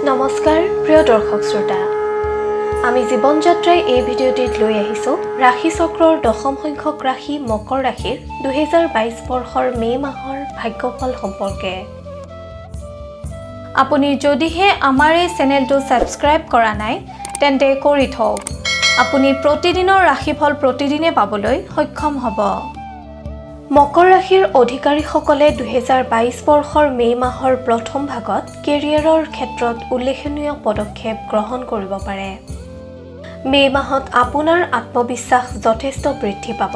নমস্কাৰ প্ৰিয় দৰ্শক শ্ৰোতা আমি জীৱন যাত্ৰাই এই ভিডিঅ'টিত লৈ আহিছো ৰাশি চক্ৰৰ দশম সংখ্যক ৰাশি মকৰ ৰাশিৰ 2022 বৰ্ষৰ মে মাহৰ ভাগ্যফল সম্পৰ্কে আপুনি যদিহে আমাৰ এই চেনেলটো সাবস্ক্ৰাইব কৰা নাই তেন্তে কৰি থওক আপুনি প্ৰতিদিনৰ ৰাশিফল প্ৰতিদিনে পাবলৈ সক্ষম হ'ব মকৰ ৰাশিৰ অধিকাৰীসকলে 2022 বৰ্ষৰ মে মাহৰ প্ৰথম ভাগত কেৰিয়াৰৰ ক্ষেত্ৰত উল্লেখনীয় পদক্ষেপ গ্ৰহণ কৰিব পাৰে মে মাহত আপোনাৰ আত্মবিশ্বাস যথেষ্ট বৃদ্ধি পাব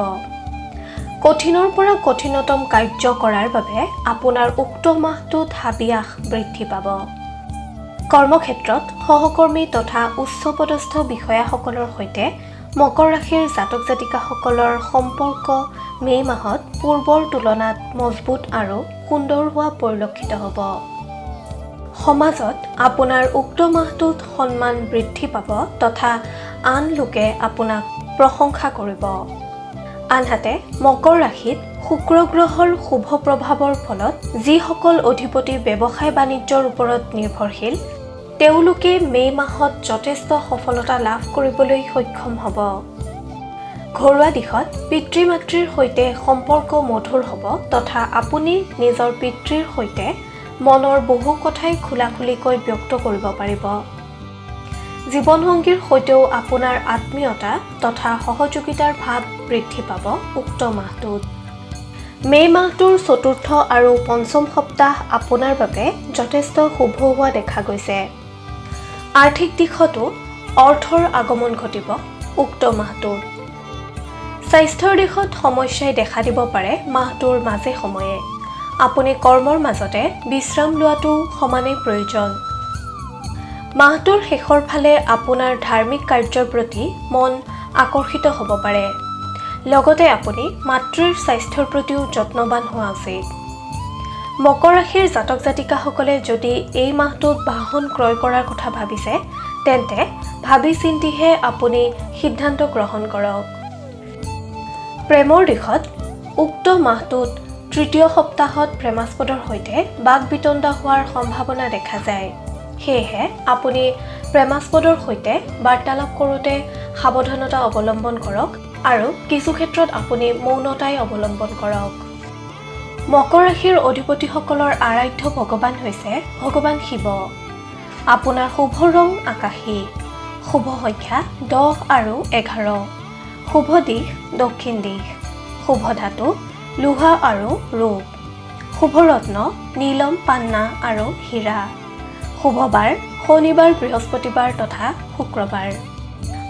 কঠিনৰ পৰা কঠিনতম কাৰ্য কৰাৰ বাবে আপোনাৰ উক্ত মাহটোত হাবিয়াস বৃদ্ধি পাব কৰ্মক্ষেত্ৰত সহকৰ্মী তথা উচ্চপদস্থ বিষয়াসকলৰ সৈতে মকৰ ৰাশিৰ জাতক জাতিকাসকলৰ সম্পৰ্ক মে মাহত পূৰ্বৰ তুলনাত মজবুত আৰু সুন্দৰ হোৱা পৰিলক্ষিত হ'ব সমাজত আপোনাৰ উক্ত মাহটোত সন্মান বৃদ্ধি পাব তথা আন লোকে আপোনাক প্ৰশংসা কৰিব আনহাতে মকৰ ৰাশিত শুক্ৰ গ্ৰহৰ শুভ প্ৰভাৱৰ ফলত যিসকল অধিপতি ব্যৱসায় বাণিজ্যৰ ওপৰত নিৰ্ভৰশীল তেওঁলোকে মে মাহত যথেষ্ট সফলতা লাভ কৰিবলৈ সক্ষম হ'ব ঘৰুৱা দিশত পিতৃ-মাতৃৰ সৈতে সম্পৰ্ক মধুৰ হ'ব তথা আপুনি নিজৰ পিতৃৰ সৈতে মনৰ বহু কথাই খোলাখুলিকৈ ব্যক্ত কৰিব পাৰিব জীৱনসংগীৰ সৈতেও আপোনাৰ আত্মীয়তা তথা সহযোগিতাৰ ভাৱ বৃদ্ধি পাব উক্ত মাহটোত মে মাহটোৰ চতুৰ্থ আৰু পঞ্চম সপ্তাহ আপোনাৰ বাবে যথেষ্ট শুভ হোৱা দেখা গৈছে আৰ্থিক দিশতো অৰ্থৰ আগমন ঘটিব উক্ত মাহটোত স্বাস্থ্যৰ দিশত সমস্যাই দেখা দিব পাৰে মাহটোৰ মাজে সময়ে আপুনি কৰ্মৰ মাজতে বিশ্ৰাম লোৱাটো সমানে প্ৰয়োজন মাহটোৰ শেষৰ ফালে আপোনাৰ ধাৰ্মিক কাৰ্যৰ প্ৰতি মন আকৰ্ষিত হ'ব পাৰে লগতে আপুনি মাতৃৰ স্বাস্থ্যৰ প্ৰতিও যত্নবান হোৱা উচিত মকৰ ৰাশিৰ জাতক জাতিকাসকলে যদি এই মাহটোত বাহন ক্ৰয় কৰাৰ কথা ভাবিছে তেন্তে ভাবি চিন্তিহে আপুনি সিদ্ধান্ত গ্ৰহণ কৰক প্ৰেমৰ দিশত উক্ত মাহটোত তৃতীয় সপ্তাহত প্ৰেমাস্পদৰ সৈতে বাক বিতণ্ডা হোৱাৰ সম্ভাৱনা দেখা যায় সেয়েহে আপুনি প্ৰেমাস্পদৰ সৈতে বাৰ্তালাপ কৰোঁতে সাৱধানতা অৱলম্বন কৰক আৰু কিছু ক্ষেত্ৰত আপুনি মৌনতাই অৱলম্বন কৰক মকৰ ৰাশিৰ অধিপতিসকলৰ আৰাধ্য ভগৱান হৈছে ভগৱান শিৱ আপোনাৰ শুভ ৰং আকাশী শুভ সংখ্যা 10 আৰু 11 শুভ দিশ দক্ষিণ দিশ শুভ ধাতু লোহা আৰু ৰূপ শুভ ৰত্ন নীলম পান্না আৰু হীৰা শুভবাৰ শনিবাৰ বৃহস্পতিবাৰ তথা শুক্ৰবাৰ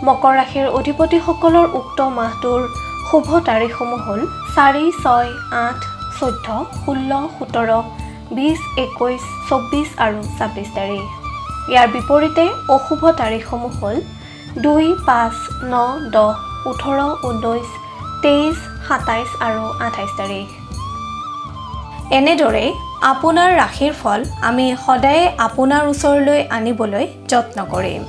মকৰ ৰাশিৰ অধিপতিসকলৰ উক্ত মাহটোৰ শুভ তাৰিখসমূহ হ'ল 4, 6, 8, 14, 16, 17, 20, 21, 24 আৰু 26 তাৰিখ ইয়াৰ বিপৰীতে অশুভ তাৰিখসমূহ হ'ল 2, 5, 9, 10, 18, 19, 23, 27 আৰু 28 তাৰিখ এনেদৰে আপোনাৰ ৰাশিৰ ফল আমি সদায় আপোনাৰ ওচৰলৈ আনিবলৈ যত্ন কৰিম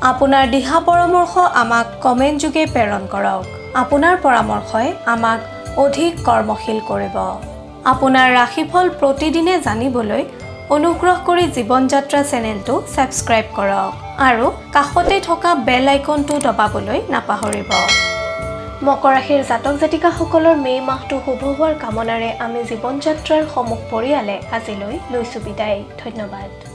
আপোনাৰ দিহা পৰামৰ্শ আমাক কমেন্ট যোগে প্ৰেৰণ কৰক আপোনাৰ পৰামৰ্শই আমাক অধিক কৰ্মশীল কৰিব আপোনাৰ ৰাশিফল প্ৰতিদিনে জানিবলৈ অনুগ্ৰহ কৰি জীৱন যাত্ৰা চেনেলটো সাবস্ক্ৰাইব কৰক আৰু কাষতে থকা বেল আইকনটো দবাবলৈ নাপাহৰিব মকৰ ৰাশিৰ জাতক জাতিকাসকলৰ মে মাহটো শুভ হোৱাৰ কামনাৰে আমি জীৱন যাত্ৰাৰ সমূহ পৰিয়ালে আজিলৈ লৈছো বিদায় ধন্যবাদ